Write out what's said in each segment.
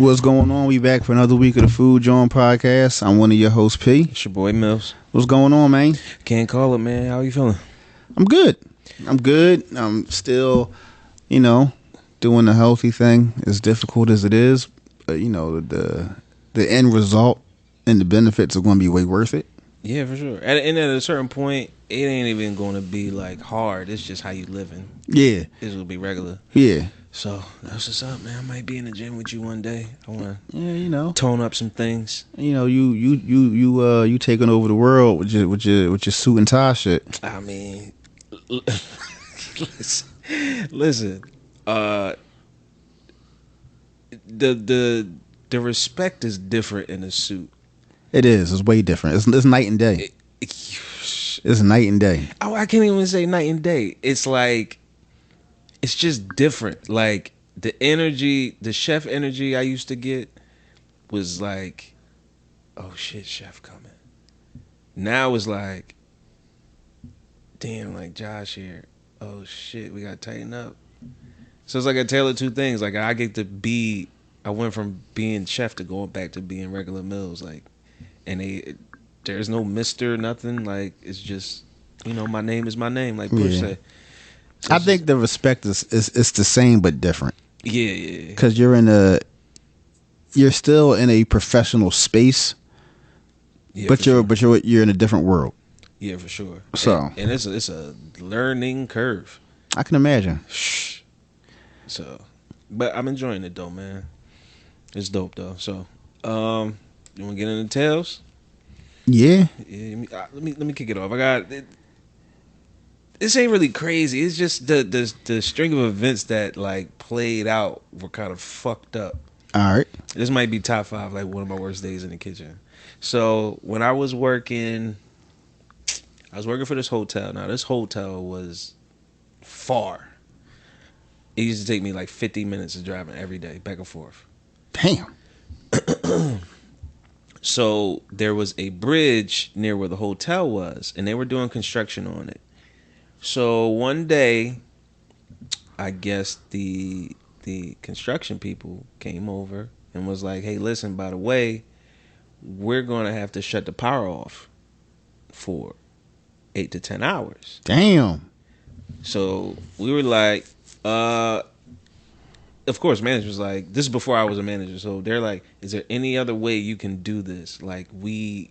What's going on? We back for another week of the Food Joint Podcast. I'm one of your hosts, P. It's your boy Mills. What's going on, man? Can't call it, man. How you feeling? I'm good. I'm still, doing the healthy thing. As difficult as it is, but, the end result and the benefits are going to be way worth it. Yeah, for sure. And at a certain point, it ain't even going to be like hard. It's just how you living. Yeah. This will be regular. Yeah. So that's what's up, man. I might be in the gym with you one day. I want to, Yeah, tone up some things. You taking over the world with your suit and tie shit. I mean, listen. The respect is different in a suit. It is. It's way different. It's night and day. It's night and day. I can't even say night and day. It's like, it's just different. Like the energy, the chef energy I used to get was like, oh shit, chef coming. Now it's like, damn, like Josh here. Oh shit, we gotta tighten up. So it's like a tale of two things. Like I went from being chef to going back to being regular Mills. Like, and there's no Mr. nothing. Like it's just, my name is my name. Like Push said. So I think the respect is the same but different. Yeah. Because you're still in a professional space, but you're in a different world. Yeah, for sure. So and it's a learning curve. I can imagine. So, but I'm enjoying it though, man. It's dope though. So, you want to get into tales? Yeah. Let me kick it off. I got it. This ain't really crazy. It's just the string of events that like played out were kind of fucked up. All right. This might be top 5, like one of my worst days in the kitchen. So when I was working for this hotel. Now this hotel was far. It used to take me like 50 minutes of driving every day, back and forth. Damn. So there was a bridge near where the hotel was, and they were doing construction on it. So one day, I guess the construction people came over and was like, "Hey, listen, by the way, we're going to have to shut the power off for 8 to 10 hours." Damn. So we were like, of course, manager was like, this is before I was a manager. So they're like, is there any other way you can do this? Like we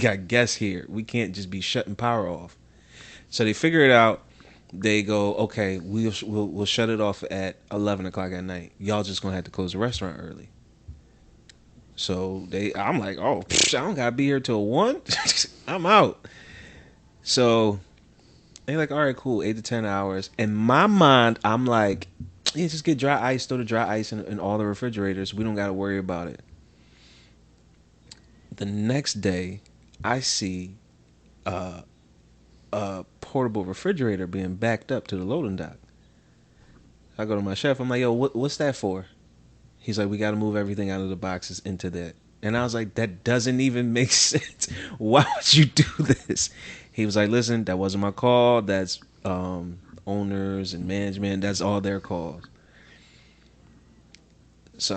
got guests here. We can't just be shutting power off. So they figure it out. They go, okay, we'll shut it off at 11 o'clock at night. Y'all just gonna have to close the restaurant early. So I'm like, oh, I don't gotta be here till 1. I'm out. So they're like, all right, cool, 8 to 10 hours. In my mind, I'm like, yeah, just get dry ice, throw the dry ice in all the refrigerators. We don't gotta worry about it. The next day, I see a portable refrigerator being backed up to the loading dock. I go to my chef. I'm like, yo, what's that for? He's like, we got to move everything out of the boxes into that. And I was like, that doesn't even make sense. Why would you do this? He was like, listen, that wasn't my call. That's owners and management. That's all their calls. So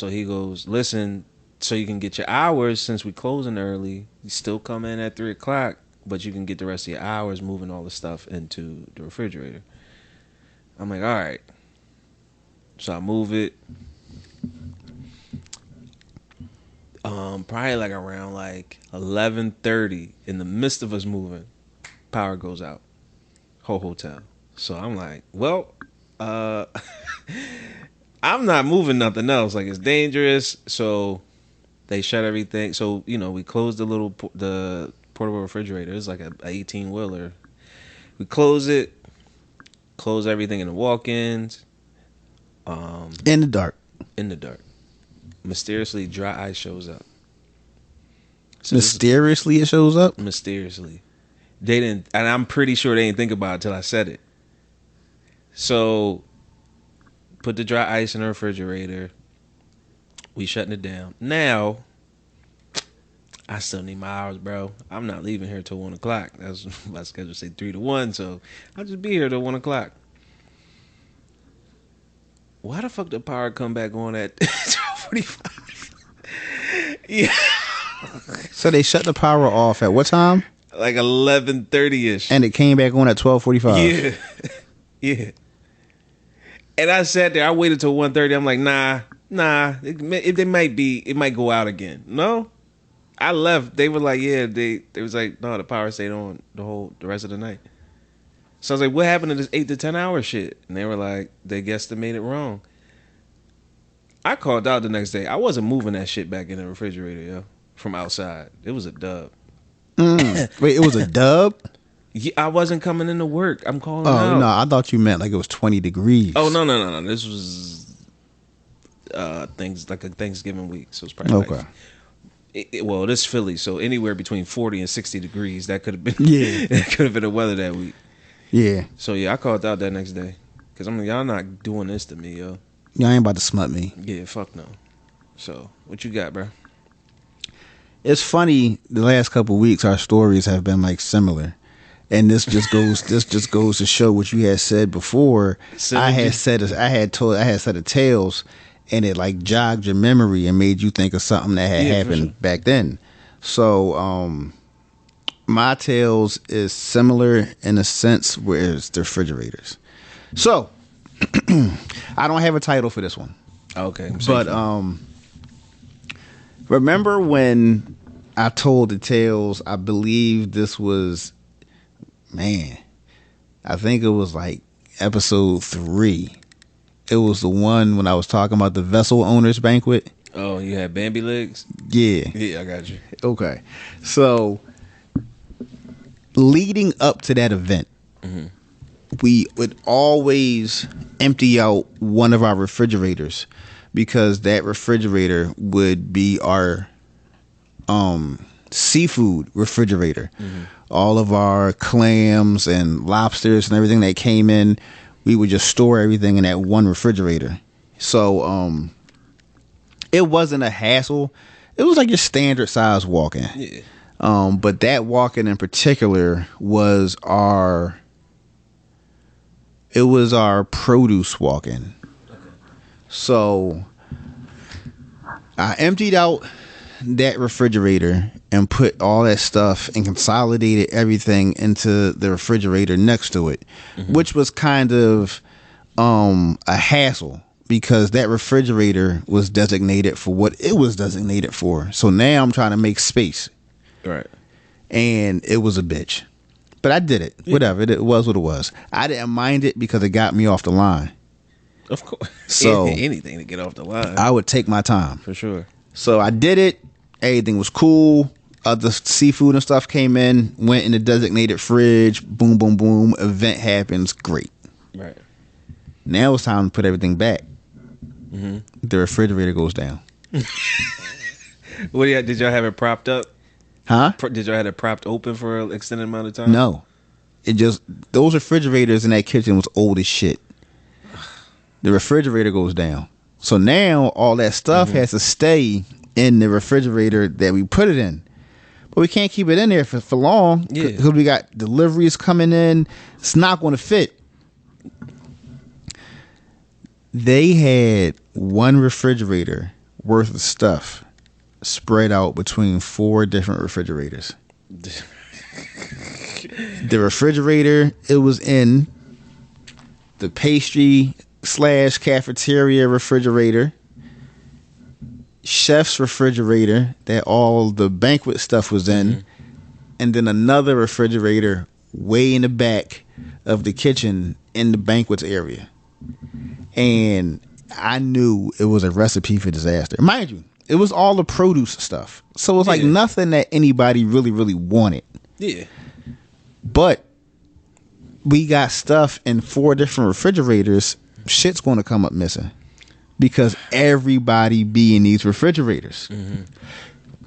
he goes, listen, so you can get your hours since we closing early. You still come in at 3 o'clock. But you can get the rest of your hours moving all the stuff into the refrigerator. I'm like, all right. So I move it. Probably like around like 11:30, in the midst of us moving, power goes out. Whole hotel. So I'm like, well, I'm not moving nothing else. Like it's dangerous. So they shut everything. So we closed the portable refrigerator. It's like a 18-wheeler. We close everything in the walk-ins. In the dark. Mysteriously, dry ice shows up. So mysteriously, it shows up? Mysteriously. They didn't, and I'm pretty sure they didn't think about it till I said it. So, put the dry ice in the refrigerator. We shutting it down. Now, I still need my hours, bro. I'm not leaving here till 1 o'clock. That's my schedule say 3 to 1, so I'll just be here till 1 o'clock. Why the fuck did power come back on at 12 12:45. Yeah, So they shut the power off at what time? like 11:30 ish. And it came back on at 12:45. Yeah, yeah. And I sat there. I waited till 1:30. I'm like, nah. It might go out again. No, I left. They were like, yeah. They was like, no, the power stayed on the rest of the night. So I was like, what happened to this 8 to 10 hour shit? And they were like, they guesstimated wrong. I called out the next day. I wasn't moving that shit back in the refrigerator, yo, from outside. It was a dub. Wait, it was a dub? Yeah, I wasn't coming into work. I'm calling Oh, out. no, I thought you meant like it was 20 degrees. Oh, no. This was things like a Thanksgiving week. So it's probably Okay. Well, this Philly, so anywhere between 40 and 60 degrees. That could have been Yeah. Could have been the weather that week. Yeah. So yeah, I called out that next day. Cause I'm like, y'all not doing this to me, yo. Y'all ain't about to smut me. Yeah, fuck no. So what you got, bro? It's funny, the last couple of weeks our stories have been like similar. And this just goes to show what you had said before. I had said a tales, and it like jogged your memory and made you think of something that had happened back then. So my tales is similar in a sense where it's the refrigerators. So I don't have a title for this one. Okay. But remember when I told the tales, I believe this was, I think it was like episode 3. It was the one when I was talking about the vessel owners banquet. Oh, you had Bambi legs? Yeah. Yeah, I got you. Okay. So leading up to that event, we would always empty out one of our refrigerators because that refrigerator would be our seafood refrigerator. All of our clams and lobsters and everything that came in, we would just store everything in that one refrigerator. So it wasn't a hassle. It was like your standard size walk-in. Yeah. But that walk-in in particular was our produce walk-in. So I emptied out that refrigerator and put all that stuff and consolidated everything into the refrigerator next to it, which was kind of a hassle because that refrigerator was designated for what it was designated for. So now I'm trying to make space. Right. And it was a bitch. But I did it. Yeah. Whatever. It was what it was. I didn't mind it because it got me off the line. Of course. So anything to get off the line. I would take my time. For sure. So I did it. Everything was cool. Other seafood and stuff came in. Went in the designated fridge. Boom, boom, boom. Event happens. Great. Right. Now it's time to put everything back. The refrigerator goes down. Did y'all have it propped up? Huh? Did y'all have it propped open for an extended amount of time? No. It just, those refrigerators in that kitchen was old as shit. The refrigerator goes down. So now all that stuff has to stay in the refrigerator that we put it in. But we can't keep it in there for long because we got deliveries coming in. It's not going to fit. They had one refrigerator worth of stuff spread out between 4 different refrigerators. The refrigerator it was in, the pastry / cafeteria refrigerator, chef's refrigerator that all the banquet stuff was in, and then another refrigerator way in the back of the kitchen in the banquets area. And I knew it was a recipe for disaster. Mind you, it was all the produce stuff. So it was like nothing that anybody really, really wanted. Yeah. But we got stuff in 4 different refrigerators. Shit's going to come up missing because everybody be in these refrigerators.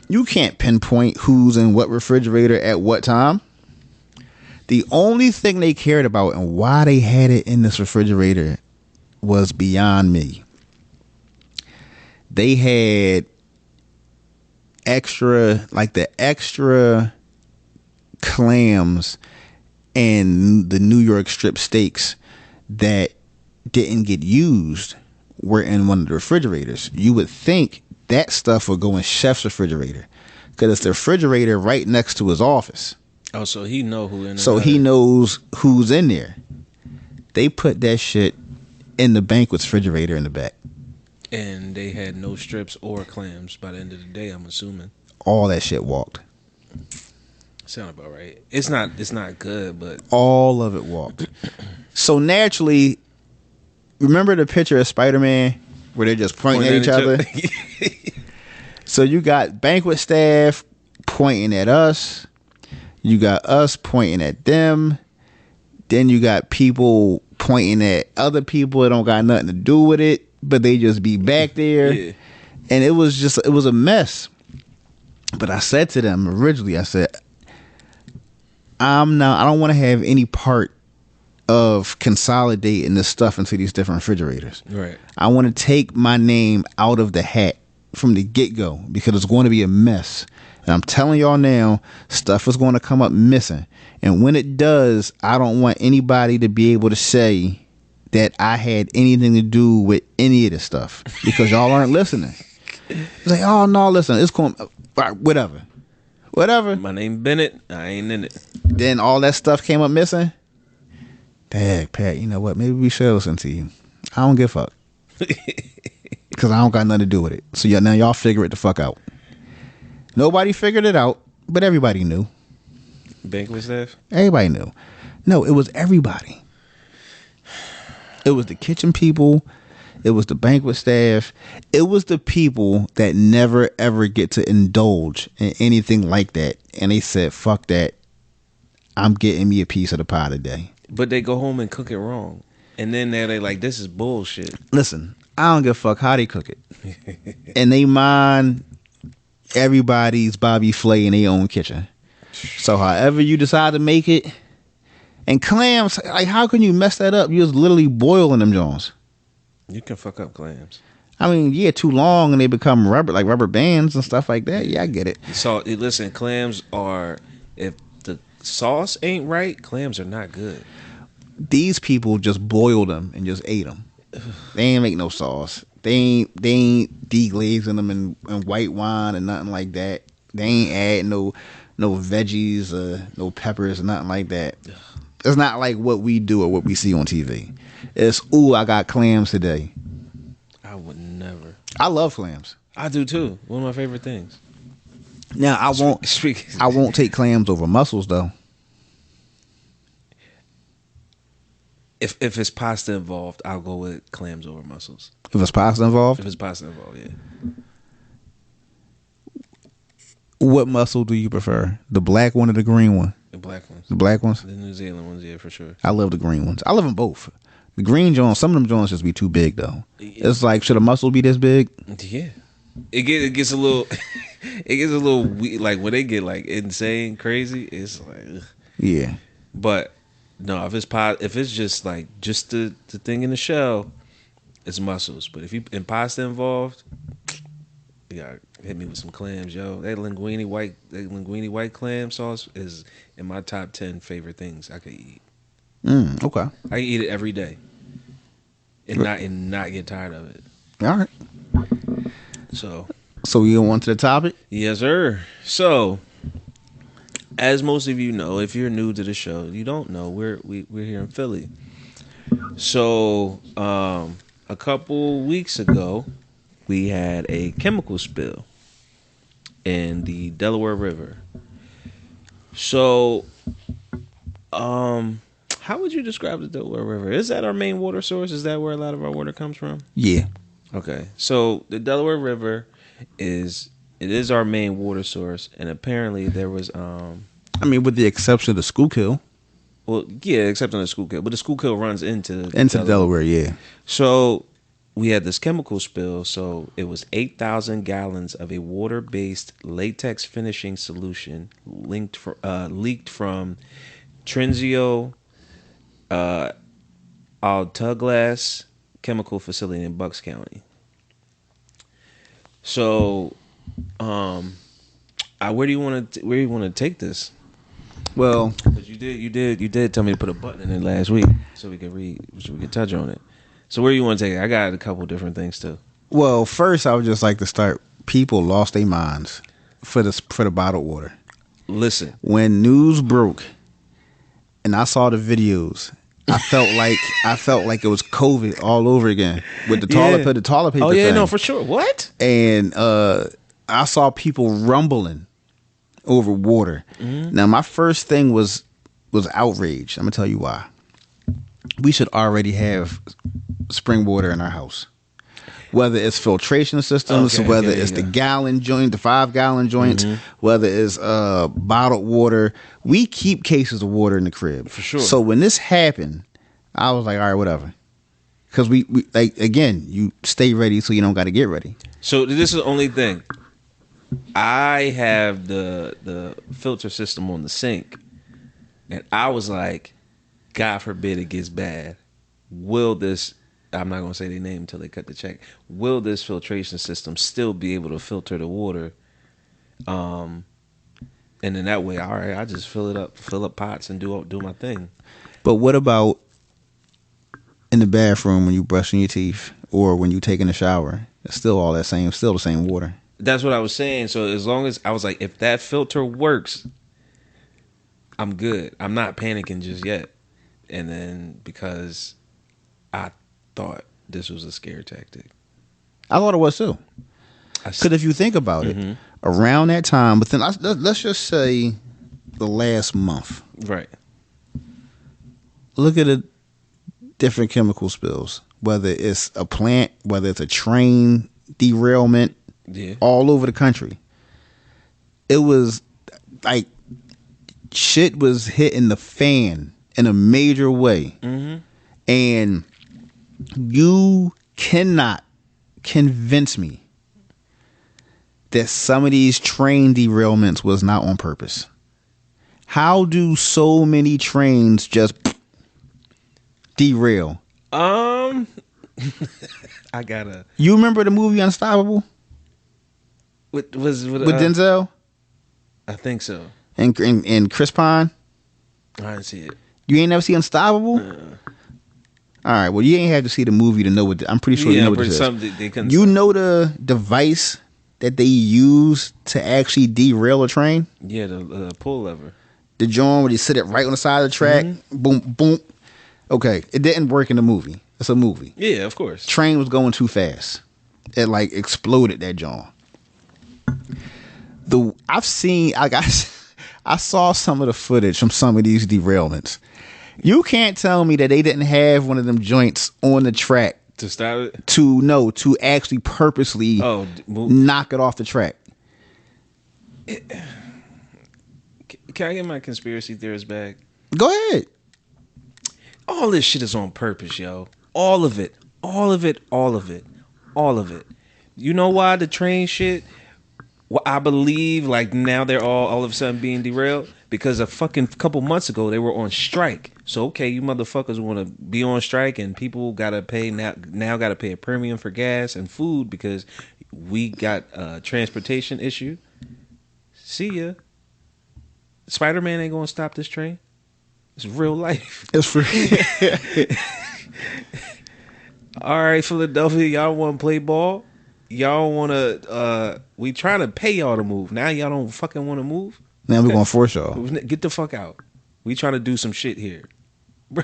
You can't pinpoint who's in what refrigerator at what time. The only thing they cared about and why they had it in this refrigerator was beyond me. They had extra clams and the New York strip steaks that didn't get used were in one of the refrigerators. You would think that stuff would go in Chef's refrigerator because it's the refrigerator right next to his office. Oh, so he know who in. So he knows who's in there. They put that shit in the banquet's refrigerator in the back. And they had no strips or clams by the end of the day, I'm assuming. All that shit walked. Sound about right. It's not good, but all of it walked. So naturally, remember the picture of Spider-Man where they're just pointing at each other? So you got banquet staff pointing at us. You got us pointing at them. Then you got people pointing at other people that don't got nothing to do with it, but they just be back there. Yeah. And it was a mess. But I said to them originally, I said, I don't want to have any part of consolidating this stuff into these different refrigerators. Right. I want to take my name out of the hat from the get-go because it's going to be a mess. And I'm telling y'all now, stuff is going to come up missing. And when it does, I don't want anybody to be able to say that I had anything to do with any of this stuff because y'all aren't listening. It's like, oh, no, listen, it's going, whatever. My name Bennett, I ain't in it. Then all that stuff came up missing. Dang, Pat, you know what? Maybe we should listen to you. I don't give a fuck. Because I don't got nothing to do with it. So now y'all figure it the fuck out. Nobody figured it out, but everybody knew. Banquet staff? Everybody knew. No, it was everybody. It was the kitchen people. It was the banquet staff. It was the people that never ever get to indulge in anything like that. And they said, fuck that. I'm getting me a piece of the pie today. But they go home and cook it wrong. And then they're like, this is bullshit. Listen, I don't give a fuck how they cook it. And they mind everybody's Bobby Flay in their own kitchen. So however you decide to make it. And clams, like how can you mess that up? You're just literally boiling them Jones. You can fuck up clams. I mean, yeah, too long and they become rubber bands and stuff like that. Yeah, I get it. So listen, clams are, if the sauce ain't right, clams are not good. These people just boiled them and just ate them. They ain't make no sauce. They ain't deglazing them in white wine and nothing like that. They ain't add no veggies or no peppers or nothing like that. It's not like what we do or what we see on TV. It's, ooh, I got clams today. I would never. I love clams. I do too. One of my favorite things. Now I won't take clams over mussels though. If it's pasta involved, I'll go with clams over mussels. If it's pasta involved? If it's pasta involved, yeah. What mussel do you prefer? The black one or the green one? The black ones. The black ones? The New Zealand ones, yeah, for sure. I love the green ones. I love them both. The green Jones, some of them Jones just be too big though. Yeah. It's like, should a mussel be this big? Yeah. It gets a little it gets a little weird, like when they get like insane crazy, it's like ugh. Yeah. But no, if it's just like just the thing in the shell, it's mussels. But if you and pasta involved, you gotta hit me with some clams, yo. That linguine white clam sauce is in my top 10 favorite things I could eat. Okay. I can eat it every day, and not get tired of it. All right. So we go on to the topic? Yes, sir. So, as most of you know, if you're new to the show, you don't know we're here in Philly. So, a couple weeks ago, we had a chemical spill in the Delaware River. So, how would you describe the Delaware River? Is that our main water source? Is that where a lot of our water comes from? Yeah. Okay. So the Delaware River is our main water source, and apparently there was I mean, with the exception of the Schuylkill. Well, yeah, except on the Schuylkill, but the Schuylkill runs into Delaware, yeah. So we had this chemical spill. So it was 8,000 gallons of a water-based latex finishing solution leaked from Trenzio Altuglas chemical facility in Bucks County. So, where do you want to take this? Well, but you did tell me to put a button in it last week so we could touch on it. So where you want to take it? I got a couple different things too. Well, first I would just like to start. People lost their minds for the bottled water. Listen, When news broke, and I saw the videos, I felt like it was COVID all over again with the toilet paper. Oh yeah, thing. no, for sure. What? And I saw people rumbling over water. Now my first thing was outrage. I'm gonna tell you why. We should already have spring water in our house. Whether it's filtration systems, Okay, whether yeah, it's the yeah. gallon joint, the 5-gallon joints, whether it's bottled water, we keep cases of water in the crib. For sure. So when this happened, I was like, all right, whatever. Because we like, again, you stay ready so you don't got to get ready. So this is the only thing. I have the filter system on the sink, and I was like, God forbid it gets bad. Will this? I'm not gonna say their name until they cut the check. Will this filtration system still be able to filter the water? And then that way, all right, I just fill up pots and do my thing. But what about in the bathroom when you brushing your teeth or when you taking a shower? It's still the same water. That's what I was saying. So as long as I was like, if that filter works, I'm good. I'm not panicking just yet. And then because I thought this was a scare tactic. I thought it was too. Because if you think about it, around that time, but then let's just say the last month, Right. look at the different chemical spills, whether it's a plant, whether it's a train derailment, Yeah. all over the country. It was like shit was hitting the fan in a major way. And you cannot convince me that some of these train derailments was not on purpose. How do so many trains just derail? I gotta. You remember the movie Unstoppable With with Denzel I think so. and Chris Pine? I didn't see it. You ain't never see Unstoppable? All right, well, you ain't have to see the movie to know what. I'm pretty sure you know what this is. Something they couldn't. You know the device that they use to actually derail a train? Yeah, the pull lever. The joint where they sit it right on the side of the track, boom, boom. Okay, it didn't work in the movie. It's a movie. Yeah, of course. Train was going too fast. It like exploded that joint. I saw some of the footage from some of these derailments. You can't tell me that they didn't have one of them joints on the track To stop it. to actually purposely Move. knock it off the track. Can I get my conspiracy theorist back? Go ahead. All this shit is on purpose, yo. All of it. All of it. All of it. All of it. You know why the train shit? Well, I believe like now they're all of a sudden being derailed because a fucking couple months ago they were on strike. So okay, you motherfuckers want to be on strike and people gotta pay now gotta pay a premium for gas and food because we got a transportation issue. See ya. Spider-Man ain't gonna stop this train. It's real life. It's for All right, Philadelphia, y'all want to play ball? Y'all want to? We trying to pay y'all to move. Now y'all don't fucking want to move. now we're gonna force y'all. Get the fuck out. We trying to do some shit here, bro.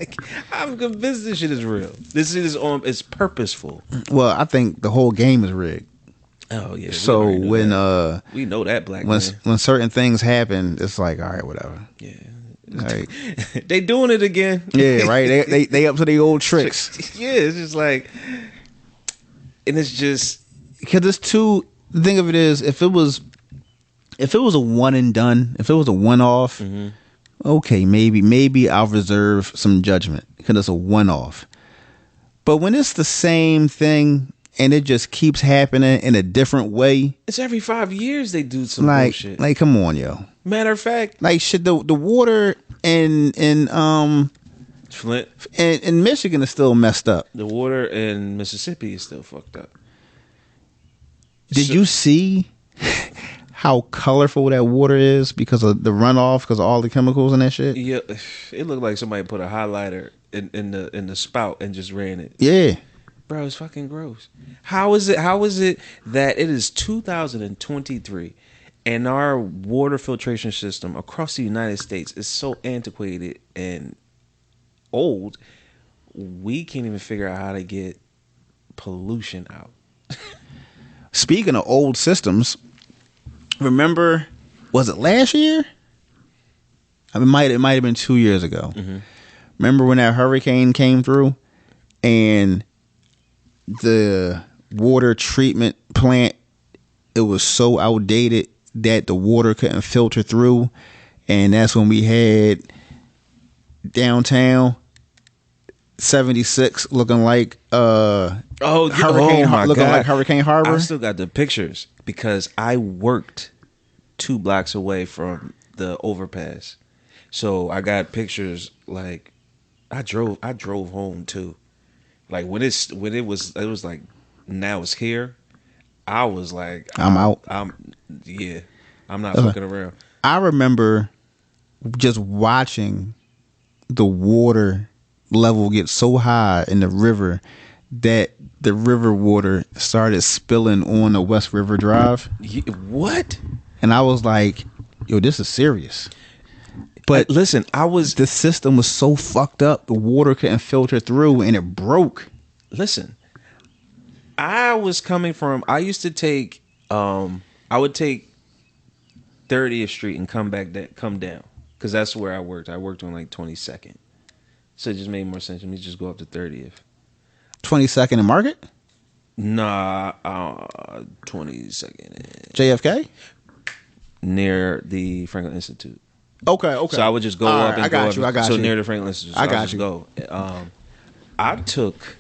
Like, I'm convinced this shit is real. This shit is on. It's purposeful. Well, I think the whole game is rigged. Oh yeah. So when we know that black when man. when certain things happen, it's like, all right, whatever. Yeah. Like, They doing it again. yeah, right. They up to their old tricks. Yeah, it's just like, and it's just Because it's too. The thing of it is, if it was a one and done, if it was a one off, okay, maybe I'll reserve some judgment because it's a one off. But when it's the same thing and it just keeps happening in a different way, it's every 5 years they do some like bullshit. like come on, yo. Matter of fact, Like shit, the water in Flint, in Michigan is still messed up. the water in Mississippi is still fucked up. Did you see how colorful that water is because of the runoff, because of all the chemicals and that shit? Yeah, it looked like somebody put a highlighter in the spout and just ran it. Yeah. Bro, it's fucking gross. How is it that it is 2023 and our water filtration system across the United States is so antiquated and old, we can't even figure out how to get pollution out. Speaking of old systems, remember, was it last year? I mean, it might have been 2 years ago. Mm-hmm. Remember when that hurricane came through and the water treatment plant, it was so outdated that the water couldn't filter through, and that's when we had downtown 76 looking like Hurricane like Hurricane Harbor. I still got the pictures because I worked 2 blocks away from the overpass. So I got pictures. Like I drove home too. Like when it was like now it's here. I was like, I'm out. I'm not fucking around. I remember just watching the water level get so high in the river that the river water started spilling on the West River Drive. What? And I was like, yo, this is serious. But listen, the system was so fucked up, the water couldn't filter through and it broke. Listen, I used to take I would take 30th Street and come down because that's where I worked. I worked on like 22nd. So it just made more sense for me to just go up to 30th. 22nd and Market? Nah, 22nd. JFK? Near the Franklin Institute. Okay. So I would just go up and I got you. So near the Franklin Institute. So I got you. Go. I took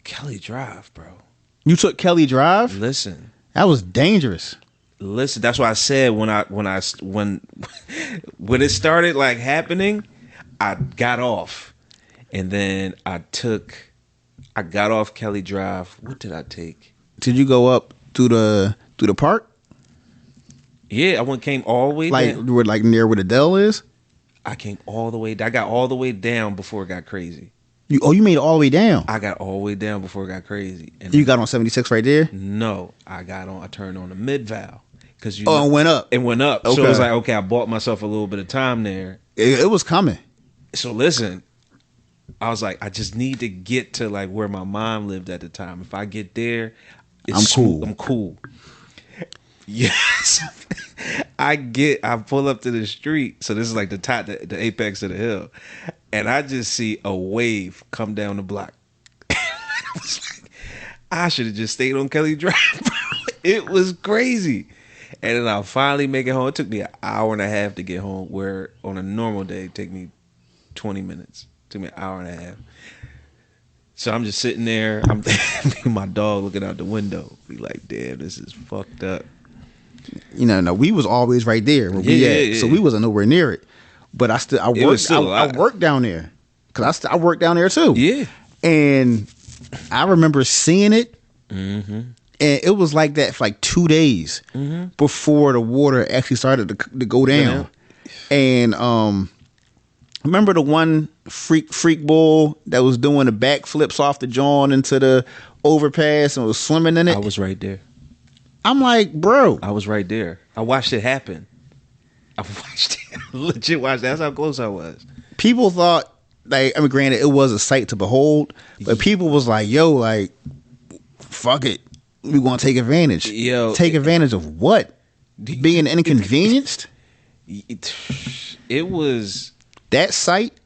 Kelly Drive, bro. You took Kelly Drive? Listen. That was dangerous. Listen, that's why I said when it started like happening, I got off, and then I got off Kelly Drive. What did I take? Did you go up through the park? Yeah, I came all the way down. Like near where the Dell is? I came all the way. I got all the way down before it got crazy. You made it all the way down? I got all the way down before it got crazy. And you got on 76 right there? No, I turned on the mid val. And went up. It went up. Okay. So it was like, okay, I bought myself a little bit of time there. It was coming. So listen, I was like, I just need to get to like where my mom lived at the time. If I get there, I'm cool. I'm cool. Yes. I pull up to the street. So this is like the top, the apex of the hill. And I just see a wave come down the block. I was like, I should have just stayed on Kelly Drive, bro. It was crazy. And then I'll finally make it home. It took me an hour and a half to get home, where on a normal day it'd take me 20 minutes. It took me an hour and a half. So I'm just sitting there. I'm my dog looking out the window. Be like, damn, this is fucked up. No, we was always right there where we at. Yeah. So we wasn't nowhere near it. But I worked down there. Because I worked down there too. Yeah. And I remember seeing it. Mm-hmm. And it was like that for like 2 days before the water actually started to go down. Yeah. And remember the one freak bull that was doing the backflips off the John into the overpass and was swimming in it? I was right there. I'm like, bro. I was right there. I watched it happen. Legit watched it. That's how close I was. People thought, granted, it was a sight to behold, but people was like, yo, like, fuck it. We want to take advantage. Yo, take advantage of what? Being inconvenienced? It was... That sight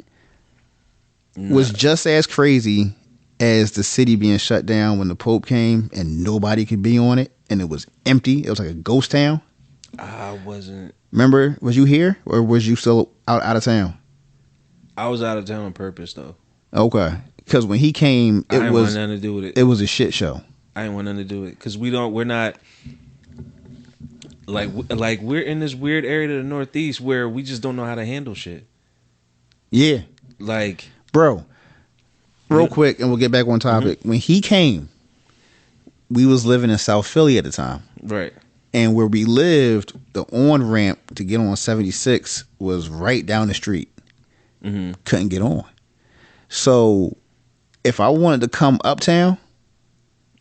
was just as crazy as the city being shut down when the Pope came and nobody could be on it and it was empty. It was like a ghost town. I wasn't... Remember, was you here or was you still out of town? I was out of town on purpose, though. Okay. Because when he came, I didn't want nothing to do with it. It was a shit show. I didn't want nothing to do with it because we're not like we're in this weird area to the Northeast where we just don't know how to handle shit. Yeah. Like, bro, real quick, and we'll get back on topic. When he came, we was living in South Philly at the time. Right. And where we lived, the on-ramp to get on 76 was right down the street. couldn't get on. So if I wanted to come uptown,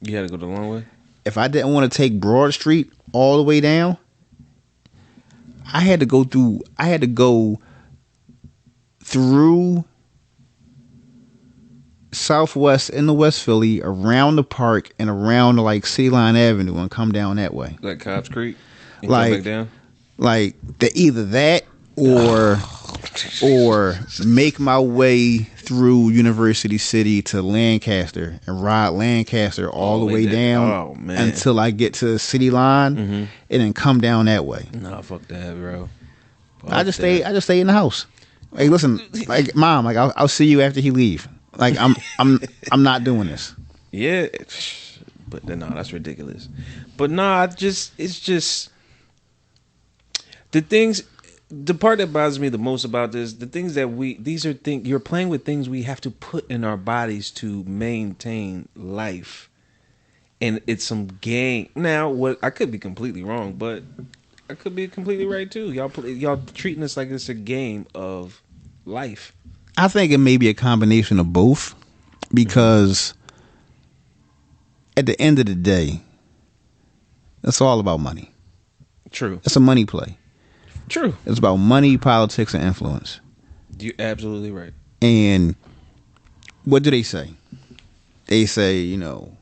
You had to go the long way. if I didn't want to take Broad Street all the way down, I had to go through Southwest into West Philly, around the park and around like Sea Line Avenue, and come down that way. Like Cobbs Creek. And Like- come back down. Like either that or make my way through University City to Lancaster and ride Lancaster all the way down Oh, man. until I get to the city line and then come down that way. Nah, fuck that, bro. I just stay in the house. Like, listen, like, Mom, like, I'll see you after he leave. Like, I'm not doing this. Yeah, but no, that's ridiculous. But nah, it's just the things. The part that bothers me the most about this, the things that you're playing with things we have to put in our bodies to maintain life, and it's some game. Now, what I could be completely wrong, but I could be completely right too. Y'all treating this like it's a game of life. I think it may be a combination of both, because at the end of the day, it's all about money. True. It's a money play. True. It's about money, politics, and influence. You're absolutely right. And what do they say? They say, you know,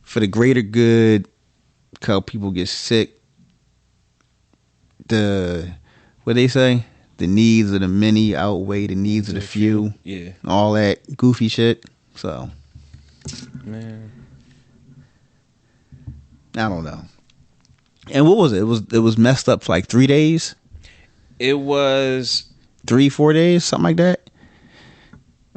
for the greater good, because people get sick, what they say? The needs of the many outweigh the needs of the few. Yeah. All that goofy shit. So, Man. I don't know. And what was it? It was messed up for like 3 days? It was 3-4 days, something like that,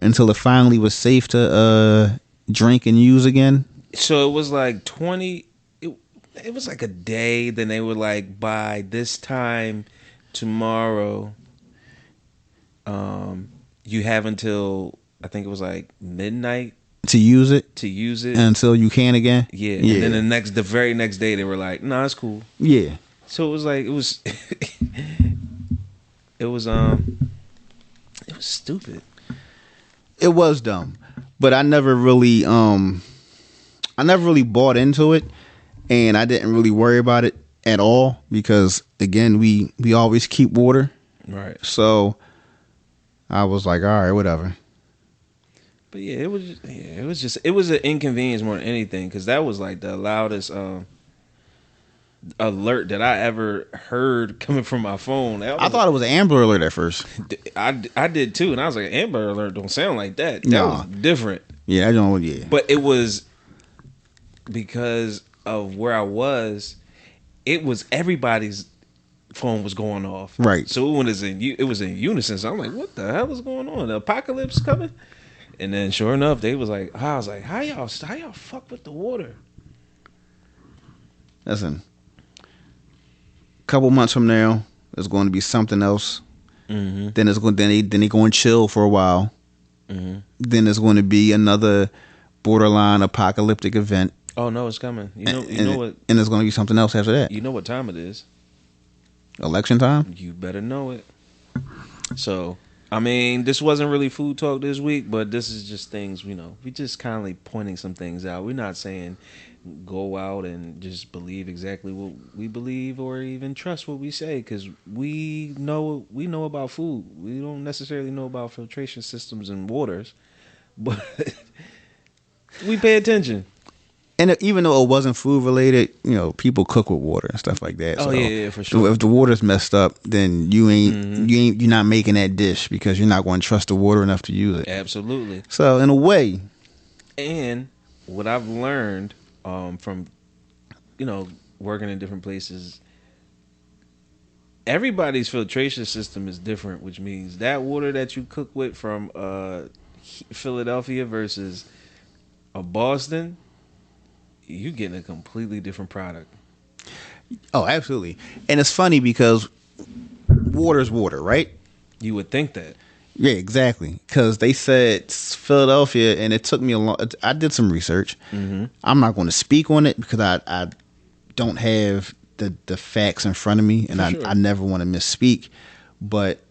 until it finally was safe to drink and use again. so it was like 20 it was like a day, then they were like, by this time tomorrow you have until I think it was like midnight To use it to use it. until you can again. Yeah. And then the very next day they were like, nah, it's cool. Yeah. So it was like it was it was stupid. It was dumb, but I never really bought into it, and I didn't really worry about it at all, because again, we always keep water. Right. So I was like, all right, whatever. But yeah, it was an inconvenience more than anything, because that was like the loudest alert that I ever heard coming from my phone. I thought it was an Amber Alert at first. I did too, and I was like, Amber Alert don't sound like that. That Nah. was different. Yeah, I don't. Yeah, But it was because of where I was. It was everybody's phone was going off. Right. So it was in unison. So I'm like, what the hell is going on? The apocalypse coming? And then sure enough, they was like, I was like, how y'all fuck with the water? listen. Couple months from now, there's going to be something else. Mm-hmm. Then they go and chill for a while. Mm-hmm. Then there's going to be another borderline apocalyptic event. Oh no, it's coming. You know what? And there's going to be something else after that. You know what time it is. Election time. You better know it. So, I mean, this wasn't really food talk this week, but this is just things, we just kindly pointing some things out. We're not saying go out and just believe exactly what we believe or even trust what we say, because we know about food. We don't necessarily know about filtration systems and waters, but we pay attention. And even though it wasn't food related, people cook with water and stuff like that. Oh, so yeah, for sure. If the water's messed up, then you're not making that dish, because you're not going to trust the water enough to use it. Absolutely. So in a way, and what I've learned from working in different places, everybody's filtration system is different, which means that water that you cook with from Philadelphia versus a Boston, you getting a completely different product. oh, absolutely. And it's funny because water's water, right? You would think that. Yeah, exactly. Because they said Philadelphia, and it took me I did some research. Mm-hmm. I'm not going to speak on it because I don't have the facts in front of me, and For sure. I never want to misspeak. But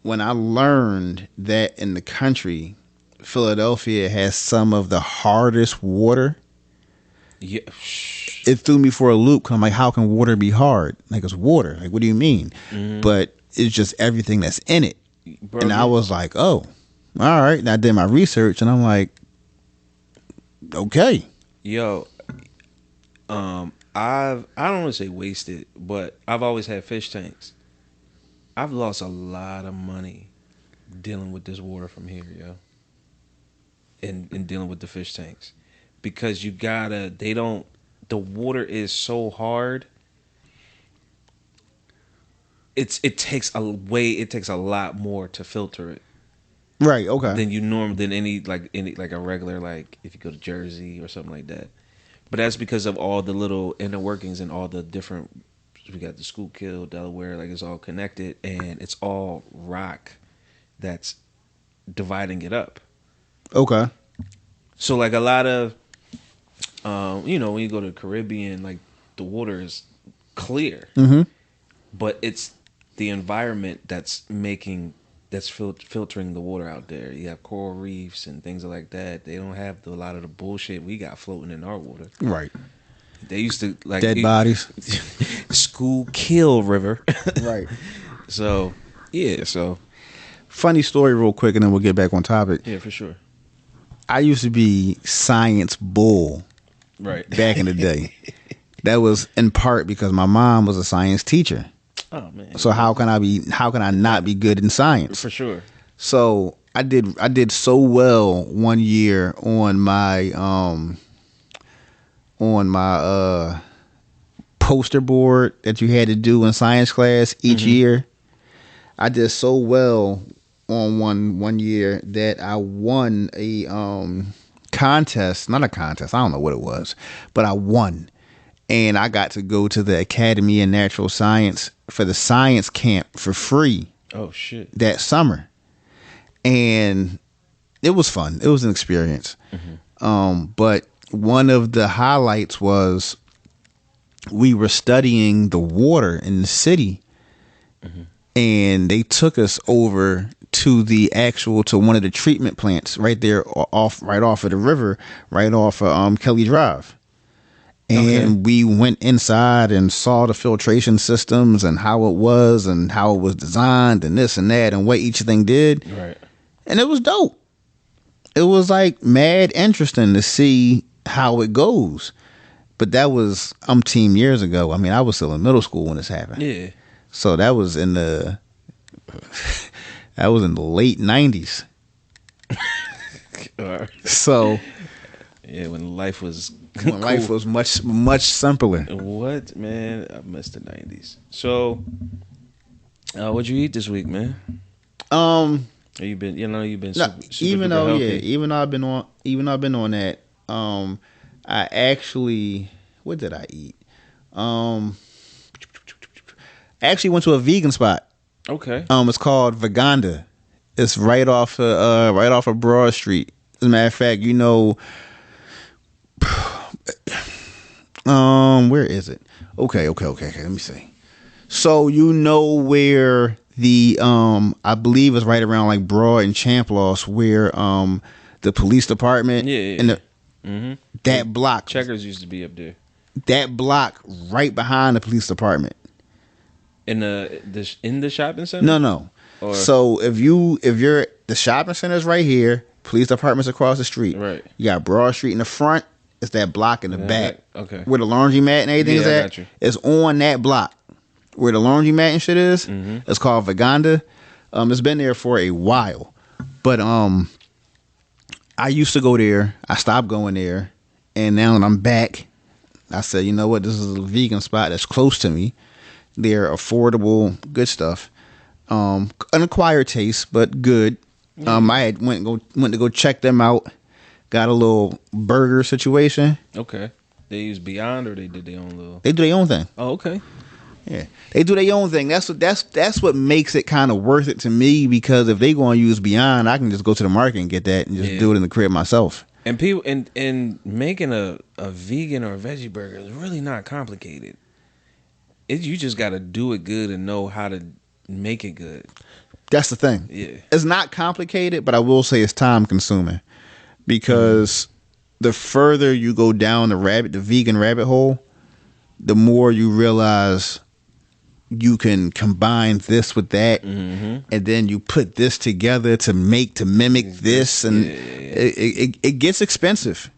when I learned that in the country, Philadelphia has some of the hardest water, Yeah. it threw me for a loop. 'Cause I'm like, how can water be hard? Like, it's water. Like, what do you mean? But it's just everything that's in it. Bro, And I was like, oh, all right. And I did my research, and I'm like, okay. yo, I don't want to say wasted, but I've always had fish tanks. I've lost a lot of money dealing with this water from here, yo. And dealing with the fish tanks. Because the water is so hard. It takes a lot more to filter it Right. Okay. than any like a regular, like if you go to Jersey or something like that. But that's because of all the little inner workings and all the different. We got the Schuylkill, Delaware, like it's all connected, and it's all rock that's dividing it up. Okay. So like a lot of, when you go to the Caribbean, like the water is clear, but it's the environment that's filtering the water out there. You have coral reefs and things like that. They don't have a lot of the bullshit we got floating in our water. Right. They used to like Dead bodies. Schuylkill River. Right. So yeah. So Funny story, real quick, and then we'll get back on topic. yeah, for sure. I used to be science bull Right. back in the day. That was in part because my mom was a science teacher. Oh man. So how can I not be good in science? For sure. So I did so well one year on my poster board that you had to do in science class each year. I did so well on one year that I won a contest, not a contest, I don't know what it was, but I won. And I got to go to the Academy of Natural Science for the science camp for free Oh shit. that summer. And it was fun. It was an experience. But one of the highlights was we were studying the water in the city, and they took us over to one of the treatment plants right there right off of the river, right off of Kelly Drive. And we went inside and saw the filtration systems and how it was designed and this and that and what each thing did. Right. And it was dope. It was like mad interesting to see how it goes. But that was umpteen years ago. I mean, I was still in middle school when this happened. Yeah. So that was in the late 90s. So Yeah, when life was when life was much simpler. What, man? I missed the 90s. So, what'd you eat this week, man? You've been super even duper though healthy. even though I've been on that, I actually, what did I eat? I actually went to a vegan spot. Okay. It's called Vaganda. It's right off of Broad Street. As a matter of fact, where is it? Okay. Let me see. So where the I believe it's right around like Broad and Champlos, where the police department and that block. Checkers used to be up there. That block right behind the police department. In the shopping center? No. Or, so if you're the shopping center's right here, police department's across the street. Right. You got Broad Street in the front. It's that block in the back. Okay. Where the laundromat and everything is I at. got you. It's on that block. Where the laundromat and shit is. It's called Vaganda. It's been there for a while. But I used to go there. I stopped going there. And now that I'm back, I said, you know what? This is a vegan spot that's close to me. They're affordable, good stuff. An acquired taste, but good. I had went to go check them out. Got a little burger situation. Okay. They use Beyond, or they did their own little. They do their own thing. Oh, okay. Yeah, they do their own thing. That's what makes it kind of worth it to me, because if they go and use Beyond, I can just go to the market and get that and just do it in the crib myself. And people and making a vegan or a veggie burger is really not complicated. You just got to do it good and know how to make it good. That's the thing. Yeah. It's not complicated, but I will say it's time consuming because the further you go down the vegan rabbit hole, the more you realize you can combine this with that, and then you put this together to mimic this, and it gets expensive.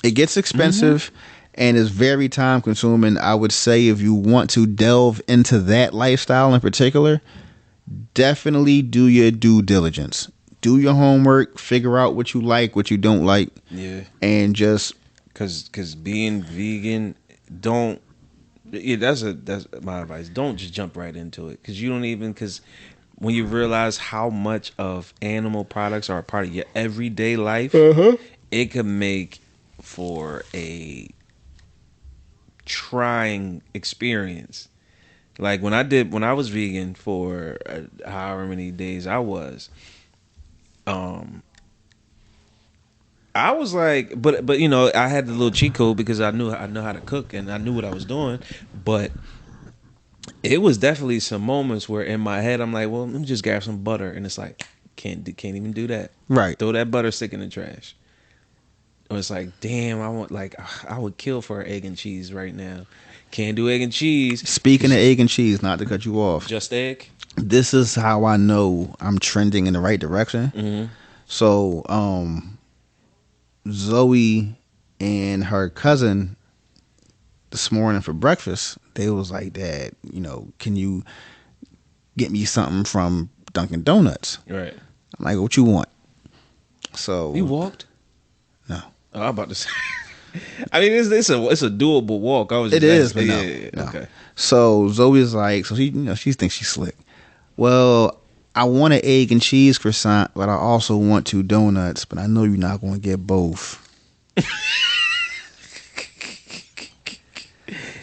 It gets expensive, and it's very time consuming. I would say if you want to delve into that lifestyle in particular, definitely do your due diligence. Do your homework. Figure out what you like, what you don't like. Yeah. And just because being vegan, don't. Yeah, that's my advice. Don't just jump right into it because you don't even because when you realize how much of animal products are a part of your everyday life, it can make for a trying experience. Like when I was vegan for however many days I was, I was like, but you know, I had the little cheat code because I know how to cook and I knew what I was doing, but it was definitely some moments where in my head I'm like, well, let me just grab some butter, and it's like can't even do that. right. Throw that butter stick in the trash. Or it's like, damn, I would kill for an egg and cheese right now. Can't do egg and cheese. Speaking of egg and cheese, not to cut you off, Just egg. this is how I know I'm trending in the right direction. So, Zoe and her cousin this morning for breakfast, they was like, Dad, you know, can you get me something from Dunkin' Donuts? Right. I'm like, what you want? So You walked? No. Oh, I'm about to say. I mean, it's a doable walk. I was. It just is, asking. but no. Okay. So Zoe's like, so she thinks she's slick. Well, I want an egg and cheese croissant, but I also want 2 donuts. But I know you're not going to get both.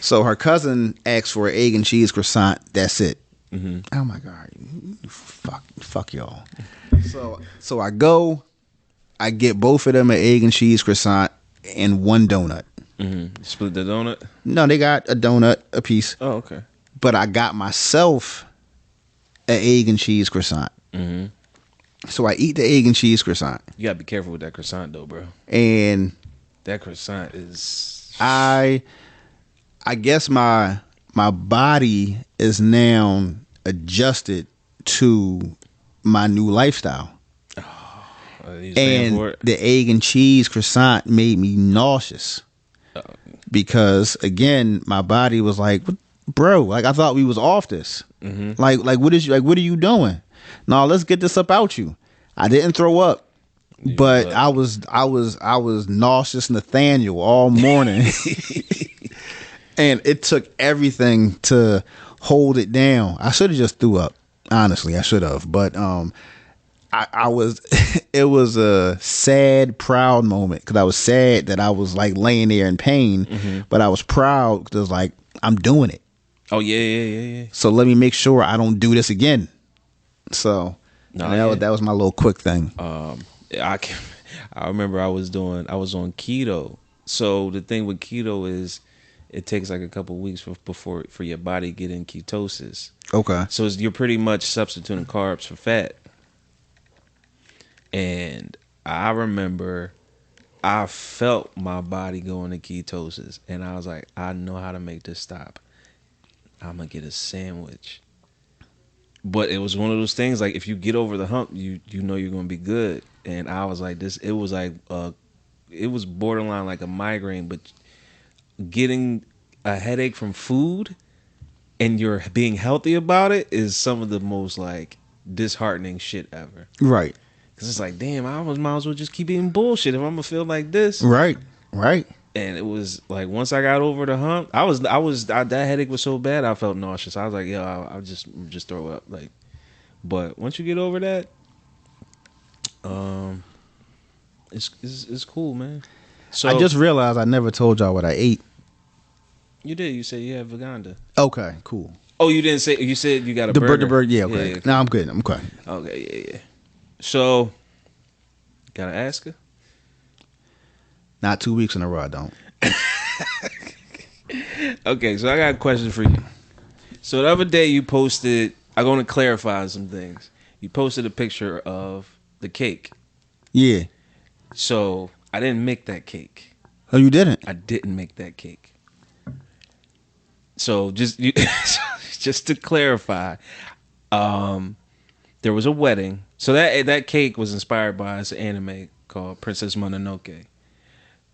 So her cousin asked for an egg and cheese croissant. That's it. Oh my God, fuck y'all. So I go, I get both of them an egg and cheese croissant and 1 donut. Split the donut. No, they got a donut a piece. Oh, okay. But I got myself an egg and cheese croissant. So I eat the egg and cheese croissant. You gotta be careful with that croissant, though, bro. And That croissant is. I guess my body is now adjusted to my new lifestyle. You paying for And it? the egg and cheese croissant made me nauseous. Because again, my body was like, bro, like I thought we was off this. Like what are you doing? No, let's get this up out you. I didn't throw up, but I was nauseous Nathaniel all morning. And it took everything to hold it down. I should have just threw up. Honestly, I should have. But I was it was a sad, proud moment because I was sad that I was like laying there in pain, but I was proud because like I'm doing it. Oh yeah. So let me make sure I don't do this again. So that was my little quick thing. I remember I was on keto. So the thing with keto is it takes like a couple weeks for your body to get in ketosis. Okay. So you're pretty much substituting carbs for fat. And I remember I felt my body going to ketosis, and I was like, I know how to make this stop. I'm gonna get a sandwich. But it was one of those things like if you get over the hump, you know you're gonna be good. And I was like this. It was like it was borderline like a migraine, but getting a headache from food and you're being healthy about it is some of the most like disheartening shit ever. Right. Cause it's like, damn, I might as well just keep eating bullshit if I'm gonna feel like this. Right. And it was like once I got over the hump, that headache was so bad I felt nauseous. I was like, yo, I'll just throw up. Like, but once you get over that, it's cool, man. So I just realized I never told y'all what I ate. You did. You said you had veganda. Okay, cool. Oh, you didn't say. You said you got a burger. The burger, yeah, okay. Yeah. No, I'm good. I'm okay. Okay, yeah. So, gotta ask her. Not 2 weeks in a row, I don't. Okay, so I got a question for you. So the other day you posted, I'm going to clarify some things. You posted a picture of the cake. Yeah. So I didn't make that cake. Oh, you didn't? I didn't make that cake. So just to clarify, there was a wedding. So that cake was inspired by this anime called Princess Mononoke.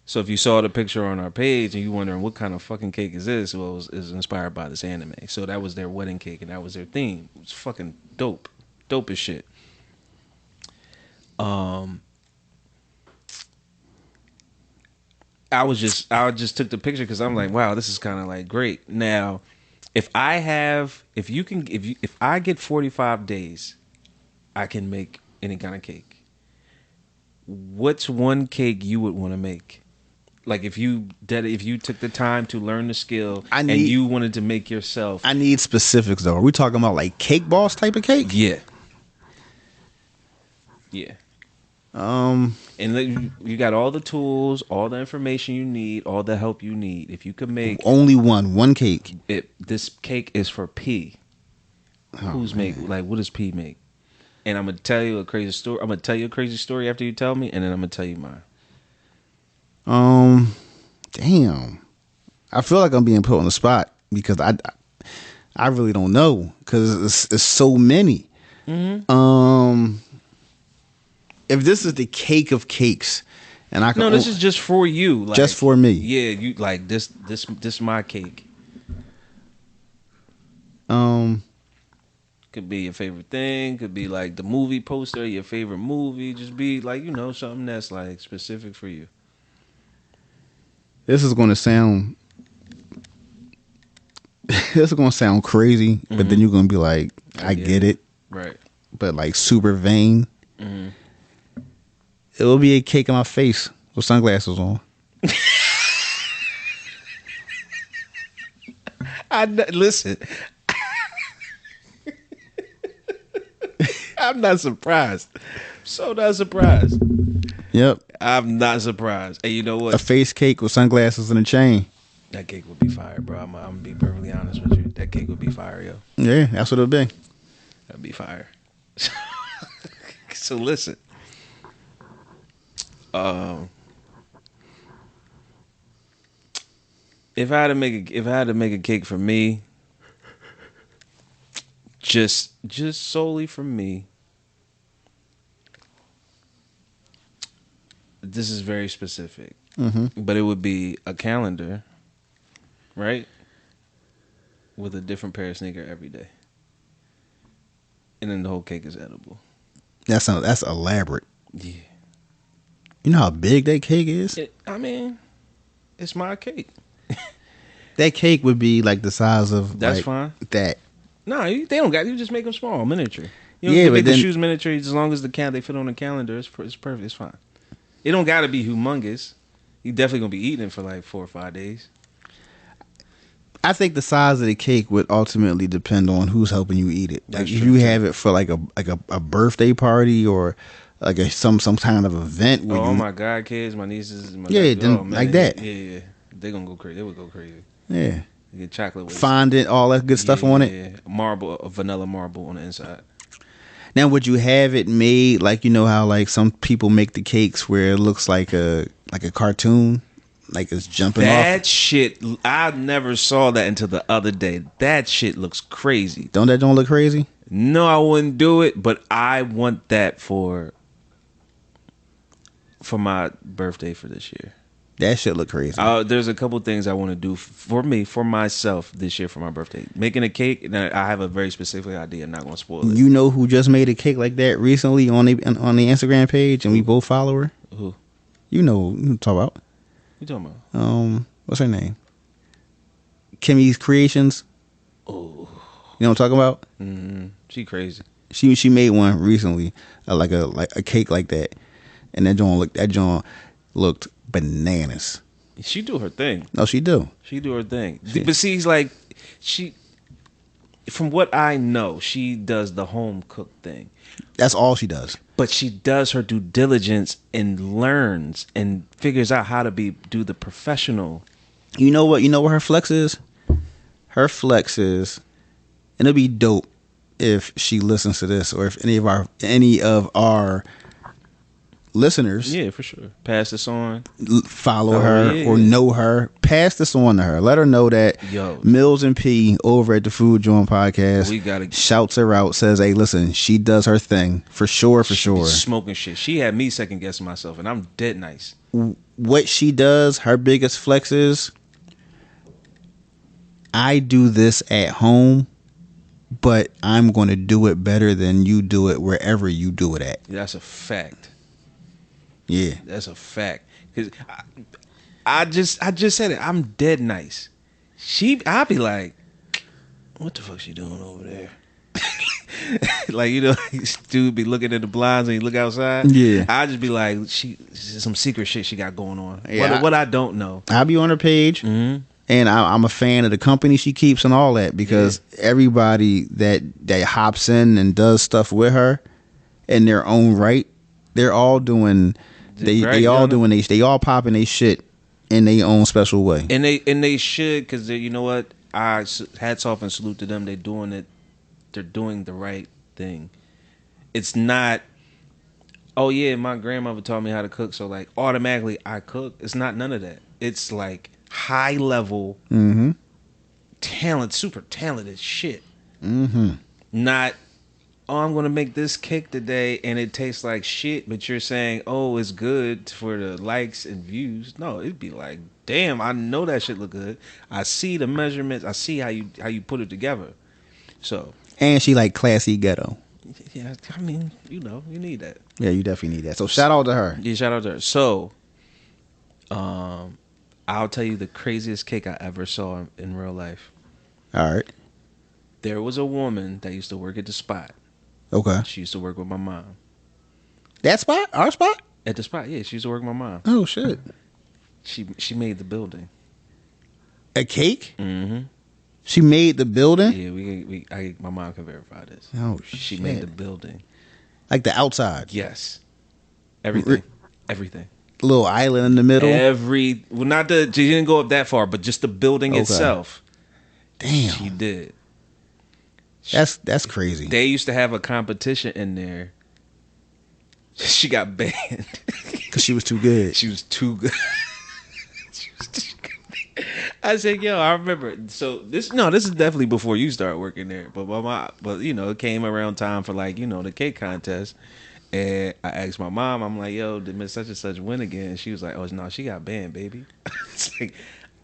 So if you saw the picture on our page and you wondering what kind of fucking cake is this, well, it was inspired by this anime. So that was their wedding cake and that was their theme. It was fucking dope. Dope as shit. I just took the picture because I'm like, wow, this is kind of like great. Now, if I get 45 days, I can make any kind of cake. What's one cake you would want to make? Like if you took the time to learn the skill and you wanted to make yourself. I need specifics though. Are we talking about like Cake Boss type of cake? Yeah. Yeah. And you got all the tools, all the information you need, all the help you need. If you could make only one cake. This cake is for P. Who's man. make like what does P make? And I'm gonna tell you a crazy story. I'm gonna tell you a crazy story after you tell me, and then I'm gonna tell you mine. Damn. I feel like I'm being put on the spot because I really don't know because it's so many. Mm-hmm. If this is the cake of cakes, and I can this is just for you, like, just for me. Yeah, you like this my cake. Could be your favorite thing. Could be like the movie poster, your favorite movie. Just be like something that's like specific for you. This is going to sound. This is going to sound crazy, mm-hmm. but then you're going to be like, I get it, right? But like super vain. Mm-hmm. It will be a cake in my face with sunglasses on. Listen. I'm not surprised. So not surprised. Yep. I'm not surprised. And you know what? A face cake with sunglasses and a chain. That cake would be fire, bro. I'm gonna be perfectly honest with you. That cake would be fire, yo. Yeah, that's what it'll be. That'd be fire. So listen. If I had to make a cake for me, just solely for me, this is very specific, mm-hmm. but it would be a calendar, right, with a different pair of sneaker every day, and then the whole cake is edible. That's elaborate. Yeah. You know how big that cake is? It's my cake. That cake would be like the size of. That's like, fine. That. No, they don't got. You just make them small, miniature. You make the shoes miniature as long as they fit on the calendar. It's perfect. It's fine. It don't got to be humongous. You definitely gonna be eating it for like 4 or 5 days. I think the size of the cake would ultimately depend on who's helping you eat it. Like if you have it for like a birthday party or like some kind of event. Where my god kids, my nieces, my like that. Yeah, they gonna go crazy. They would go crazy. Yeah, you get chocolate with fondant, all that good stuff on it. Yeah, marble, vanilla marble on the inside. Now, would you have it made like how like some people make the cakes where it looks like a cartoon, like it's jumping off? That shit, I never saw that until the other day. That shit looks crazy. Don't look crazy? No, I wouldn't do it, but I want that for my birthday for this year. That shit look crazy. There's a couple things I want to do for myself this year for my birthday. Making a cake, and I have a very specific idea. I'm not going to spoil it. You know who just made a cake like that recently on the Instagram page, and we both follow her? Who? You know who I'm talking about. You talking about? What's her name? Kimmy's Creations. Oh. You know what I'm talking about? Mm-hmm. She crazy. She made one recently, like a cake like that, and that joint looked bananas. She do her thing. No, she do. She do her thing. But see, like from what I know, she does the home cook thing. That's all she does. But she does her due diligence and learns and figures out how to do the professional. You know what? You know what her flex is? Her flex is, and it'll be dope if she listens to this, or if any of our listeners Yeah, for sure. Pass this on. follow Oh, her yeah, or yeah. know her, pass this on to her. Let her know that Yo. Mills and P over at the Food Joint Podcast We gotta- shouts her out, says, hey, listen, she does her thing for sure, for She be sure. smoking shit. She had me second guessing myself, and I'm dead nice. What she does, her biggest flex is, I do this at home, but I'm going to do it better than you do it wherever you do it at. That's a fact. Yeah. That's a fact. Because I just said it. I'm dead nice. I'll be like, what the fuck she doing over there? Like, you know, dude be looking at the blinds and you look outside. Yeah. I just be like, some secret shit she got going on. Yeah, What I don't know. I'll be on her page. Mm-hmm. And I'm a fan of the company she keeps and all that, because everybody that hops in and does stuff with her in their own right, they're all doing they all popping they shit in their own special way. And they should, because you know what? Hats off and salute to them. They're doing it. They're doing the right thing. It's not, oh yeah, my grandmother taught me how to cook, so like automatically I cook. It's not none of that. It's like high level talent, super talented shit. Not, oh, I'm gonna make this cake today and it tastes like shit, but you're saying, oh, it's good for the likes and views. No, it'd be like, damn, I know that shit look good. I see the measurements. I see how you put it together. So, And she like classy ghetto. yeah, I mean, you know, you need that. Yeah, you definitely need that. So shout out to her. Yeah, shout out to her. So, I'll tell you the craziest cake I ever saw in real life. All right. There was a woman that used to work at the Spot. Okay. She used to work with my mom. That spot? Our spot? At the Spot, yeah, she used to work with my mom. Oh shit. She made the building. A cake? Mm-hmm. She made the building? Yeah, my mom can verify this. Oh She shit. made the building. Like the outside. Yes. Everything. Everything. Little island in the middle. She didn't go up that far, but just the building Okay. itself. Damn. She did. That's crazy. They used to have a competition in there. She got banned. Because she was too good. She was too good. She was too good. I said, yo, I remember. So this is definitely before you start working there. But you know, it came around time for like, you know, the cake contest. And I asked my mom, I'm like, yo, did Miss Such and Such win again? And she was like, oh no, she got banned, baby.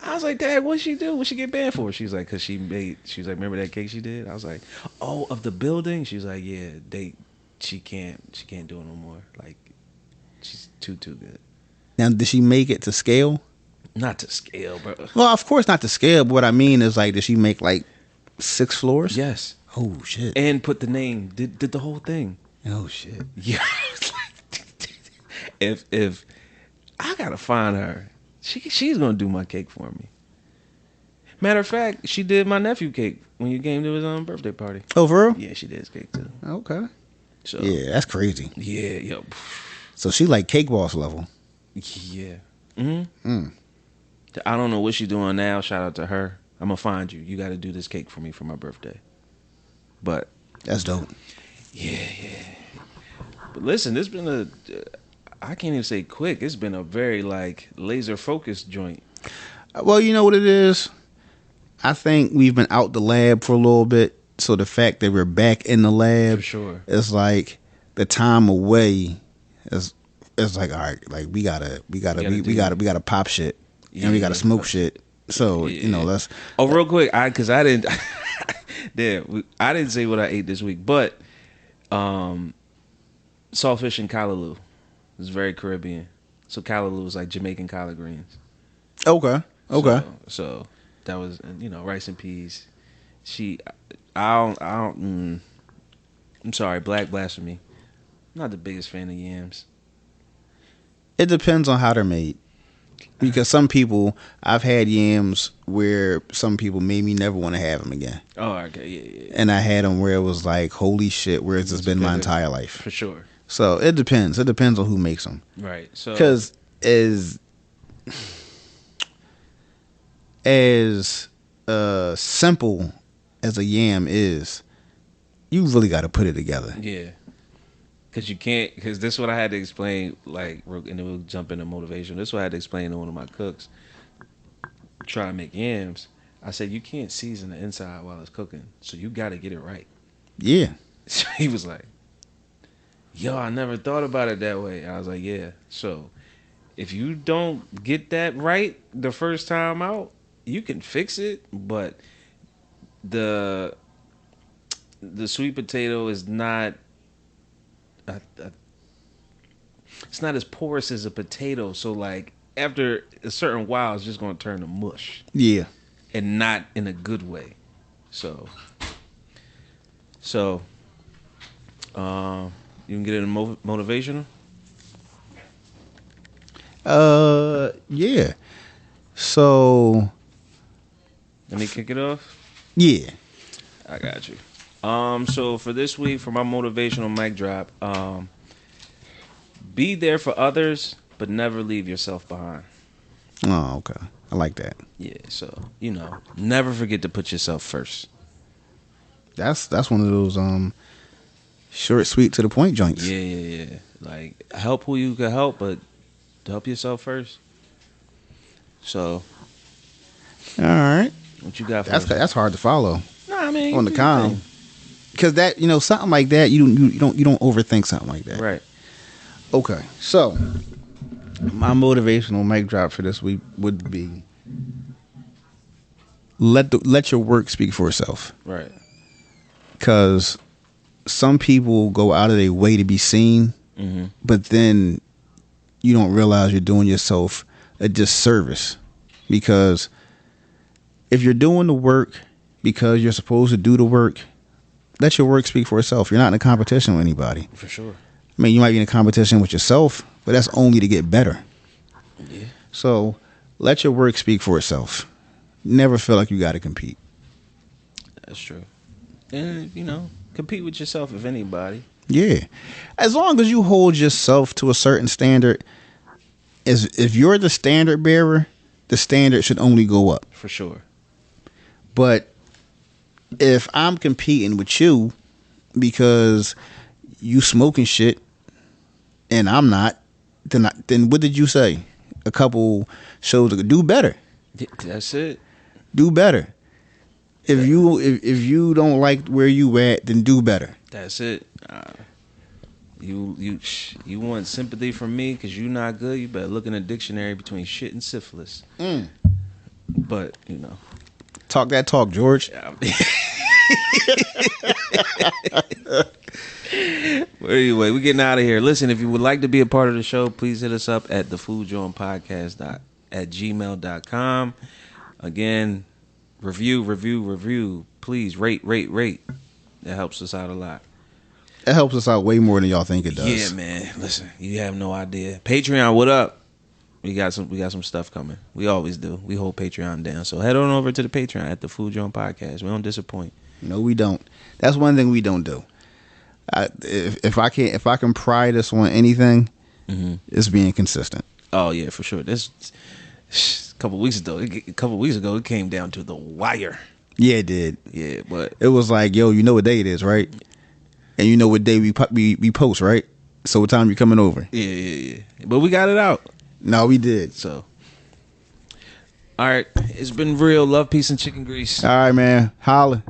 I was like, Dad, what'd she do? What'd she get banned for? She was like, she was like, remember that cake she did? I was like, oh, of the building? She was like, yeah, she can't do it no more. Like, she's too good. Now, did she make it to scale? Not to scale, bro. Well, of course not to scale, but what I mean is, like, did she make like 6 floors? Yes. Oh shit. And put the name, did the whole thing. Oh shit. Yeah. if I gotta find her, she's gonna do my cake for me. Matter of fact, she did my nephew cake when you came to his birthday party. Oh, for real? Yeah, she did his cake too. Okay. So Yeah, that's crazy. yeah, yo, So she like cake boss level. yeah. I don't know what she's doing now. Shout out to her. I'm gonna find you. You got to do this cake for me for my birthday. But That's dope. yeah. But listen, it's been I can't even say quick. It's been a very like laser focused joint. Well, you know what it is? I think we've been out the lab for a little bit. So the fact that we're back in the lab, For sure. it's like the time away is like, all right, like we gotta pop shit. And we gotta smoke shit. So, you know, let's Oh, real quick, because I didn't I didn't say what I ate this week, but saltfish and callaloo. It's very Caribbean. So callaloo is like Jamaican collard greens. Okay. So that was, you know, rice and peas. I'm sorry, black blasphemy. I'm not the biggest fan of yams. It depends on how they're made. Because some people, I've had yams where some people made me never want to have them again. Oh, okay, yeah. And I had them where it was like, holy shit, where it's just been my better. entire life. For sure. So it depends. It depends on who makes them. Right. So Because as simple as a yam is, you really got to put it together. Yeah. Because you can't, because this is what I had to explain, like, and then we'll jump into motivation. This is what I had to explain to one of my cooks. Try to make yams. I said, you can't season the inside while it's cooking, so you got to get it right. Yeah. So he was like, yo, I never thought about it that way. I was like, yeah. So if you don't get that right the first time out, you can fix it, but the sweet potato is not it's not as porous as a potato, so like after a certain while it's just going to turn to mush. Yeah. And not in a good way. So you can get it in motivational. Yeah. So Let me kick it off. yeah. I got you. So for this week, for my motivational mic drop, be there for others, but never leave yourself behind. Oh, okay. I like that. Yeah, so never forget to put yourself first. That's one of those short, sweet, to the point joints. Yeah. Like help who you can help, but help yourself first. So, all right. what you got for us? That's hard to follow. No, I mean on the calm, because that something like that you don't overthink something like that. Right. Okay, so my motivational mic drop for this week would be let your work speak for itself. Right. Because some people go out of their way to be seen, but then you don't realize you're doing yourself a disservice. Because if you're doing the work because you're supposed to do the work, let your work speak for itself. You're not in a competition with anybody. For sure. I mean, you might be in a competition with yourself, but that's only to get better. Yeah. So let your work speak for itself. Never feel like you got to compete. That's true. And, compete with yourself, if anybody. Yeah. As long as you hold yourself to a certain standard, if you're the standard bearer, the standard should only go up. For sure. But if I'm competing with you because you smoking shit and I'm not, then what did you say? A couple shows ago, do better. That's it. Do better. If you don't like where you at, then do better. That's it. You want sympathy from me because you not good? You better look in a dictionary between shit and syphilis. But talk that talk, George. But anyway, we're getting out of here. Listen, if you would like to be a part of the show, please hit us up at thefoodjointpodcast@gmail.com. Again, review. Please rate. That helps us out a lot. It helps us out way more than y'all think it does. Yeah, man. Listen, you have no idea. Patreon, what up? We got some stuff coming. We always do. We hold Patreon down. So head on over to the Patreon at the Food Joint Podcast. We don't disappoint. No, we don't. That's one thing we don't do. If I can pry this on anything, it's being consistent. Oh yeah, for sure. This a couple weeks ago, it came down to the wire. Yeah, it did. Yeah, but it was like, yo, you know what day it is, right? And you know what day we post, right? So what time you coming over? Yeah. But we got it out. No, we did. So, all right, it's been real. Love, peace, and chicken grease. All right, man. Holla.